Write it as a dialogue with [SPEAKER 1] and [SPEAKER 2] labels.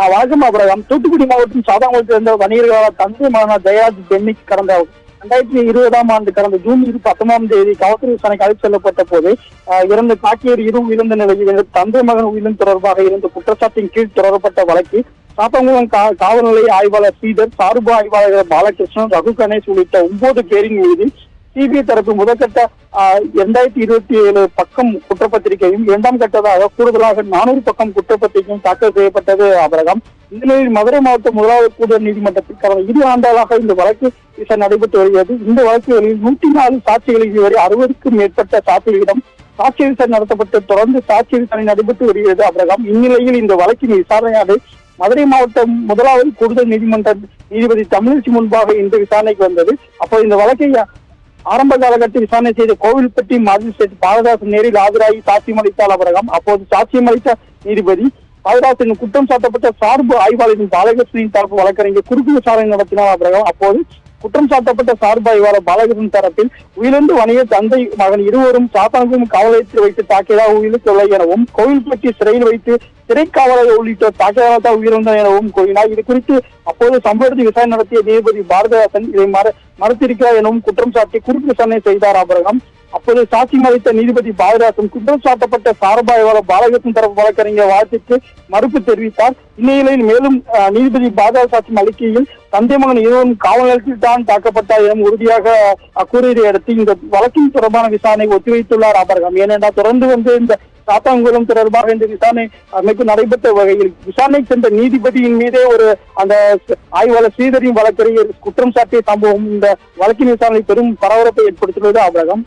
[SPEAKER 1] வணக்கம் அபிரகாம். தூத்துக்குடி மாவட்டம் சாத்தாங்குளத்தில் இருந்த வணிகர்களால் தந்தை மகனான ஜெயராஜ் பென்னிக்கு கடந்த 2020ஆம் ஆண்டு கடந்த ஜூன் 19ஆம் காவல்துறை விசாரணைக்கு அழைத்து செல்லப்பட்ட போது இரண்டு காக்கியர் உயிர்ந்த நிலையில் தந்தை மகன் உயிரிழந்த தொடர்பாக இருந்த குற்றச்சாட்டின் கீழ் தொடரப்பட்ட வழக்கு சாத்தாங்குளம் காவல் நிலைய ஆய்வாளர் ஸ்ரீதர், சார்பு ஆய்வாளர் பாலகிருஷ்ணன், ரகு கணேஷ் உள்ளிட்ட 9 பேரின் மீது சிபிஐ தரப்பு முதற்கட்ட 2027 பக்கம் குற்றப்பத்திரிகையும், இரண்டாம் கட்டதாக கூடுதலாக 400 பக்கம் குற்றப்பத்திரிகையும் தாக்கல் செய்யப்பட்டது அபிரகாம். இந்த நிலையில் மதுரை மாவட்ட முதலாவது கூடுதல் நீதிமன்றத்தில் கடந்த 20 ஆண்டுகளாக இந்த வழக்கு விசாரணை நடைபெற்று வருகிறது. இந்த வழக்குகளில் 104 சாட்சிகளில் இதுவரை 60க்கும் மேற்பட்ட சாட்சிகளிடம் சாட்சி விசாரணை நடத்தப்பட்டு தொடர்ந்து சாட்சி விசாரணை நடைபெற்று வருகிறது அபிரகாம். இந்நிலையில் இந்த வழக்கின் விசாரணையானது மதுரை மாவட்டம் முதலாவது கூடுதல் நீதிமன்ற நீதிபதி தமிழச்சி முன்பாக இன்று விசாரணைக்கு வந்தது. அப்போது இந்த வழக்கை ஆரம்ப காலகட்டத்தில் விசாரணை செய்த கோவில்பட்டி மாஜிஸ்ட்ரேட் பாலதாசன் நேரில் ஆஜராகி சாட்சியம் அளித்தார் அபிரகாம். அப்போது சாட்சியம் அளித்த நீதிபதி பாலதாசன் குற்றம் சாட்டப்பட்ட சார்பு ஆய்வாளரின் பாலகிருஷ்ணனின் தரப்பு வழக்கறிஞர் குறுக்கு விசாரணை நடத்தினார் அபிரகாம். அப்போது குற்றம் சாட்டப்பட்ட சார்பு ஆய்வாளர் பாலகிருஷ்ணன் தரப்பில் உயிரிழந்து வணிக தந்தை மகன் இருவரும் சாத்தான்குளம் காவல் நிலையத்தில் வைத்து தாக்கியதாக உயிரிழந்துள்ள எனவும், கோவில்பட்டி சிறையில் வைத்து சிறைக்காவலர் உள்ளிட்ட தாக்கியதாக உயிரிழந்தார் எனவும் கூறினார். இது குறித்து அப்போது சம்பவத்தை விசாரணை நடத்திய நீதிபதி பாரதிதாசன் இதை மறுத்திருக்கிறார் எனவும் குற்றம் சாட்டி குறுக்கு விசாரணை செய்தார் அபிரகாம். அப்போது சாட்சியம் அளித்த நீதிபதி பாரதிதாசன் குற்றம் சாட்டப்பட்ட சார்பு ஆய்வாளர் பாலகிருஷ்ணன் தரப்பு வழக்கறிஞர் வாதத்திற்கு மறுப்பு தெரிவித்தார். இந்நிலையில் மேலும் நீதிபதி பாரதிதாசன் சாட்சியம் அளிக்கையில் தந்தை மகன் இருவரும் காவல் நிலையத்தில் தான் தாக்கப்பட்டார் என உறுதியாக கூறியதை அடுத்து இந்த வழக்கின் தொடர்பான விசாரணை ஒத்திவைத்துள்ளார் அபிரகாம். ஏனென்றால் தொடர்ந்து இந்த சாத்தான்குளம் தொடர்பாக இந்த விசாரணை அமைப்பு நடைபெற்ற வகையில் விசாரணை சென்ற நீதிபதியின் மீதே அந்த ஆய்வாளர் ஸ்ரீதரின் வழக்கறிஞர் குற்றம் சாட்டிய சம்பவம் இந்த வழக்கின் விசாரணை பெரும் பரபரப்பை ஏற்படுத்தியுள்ளது அபிரகாம்.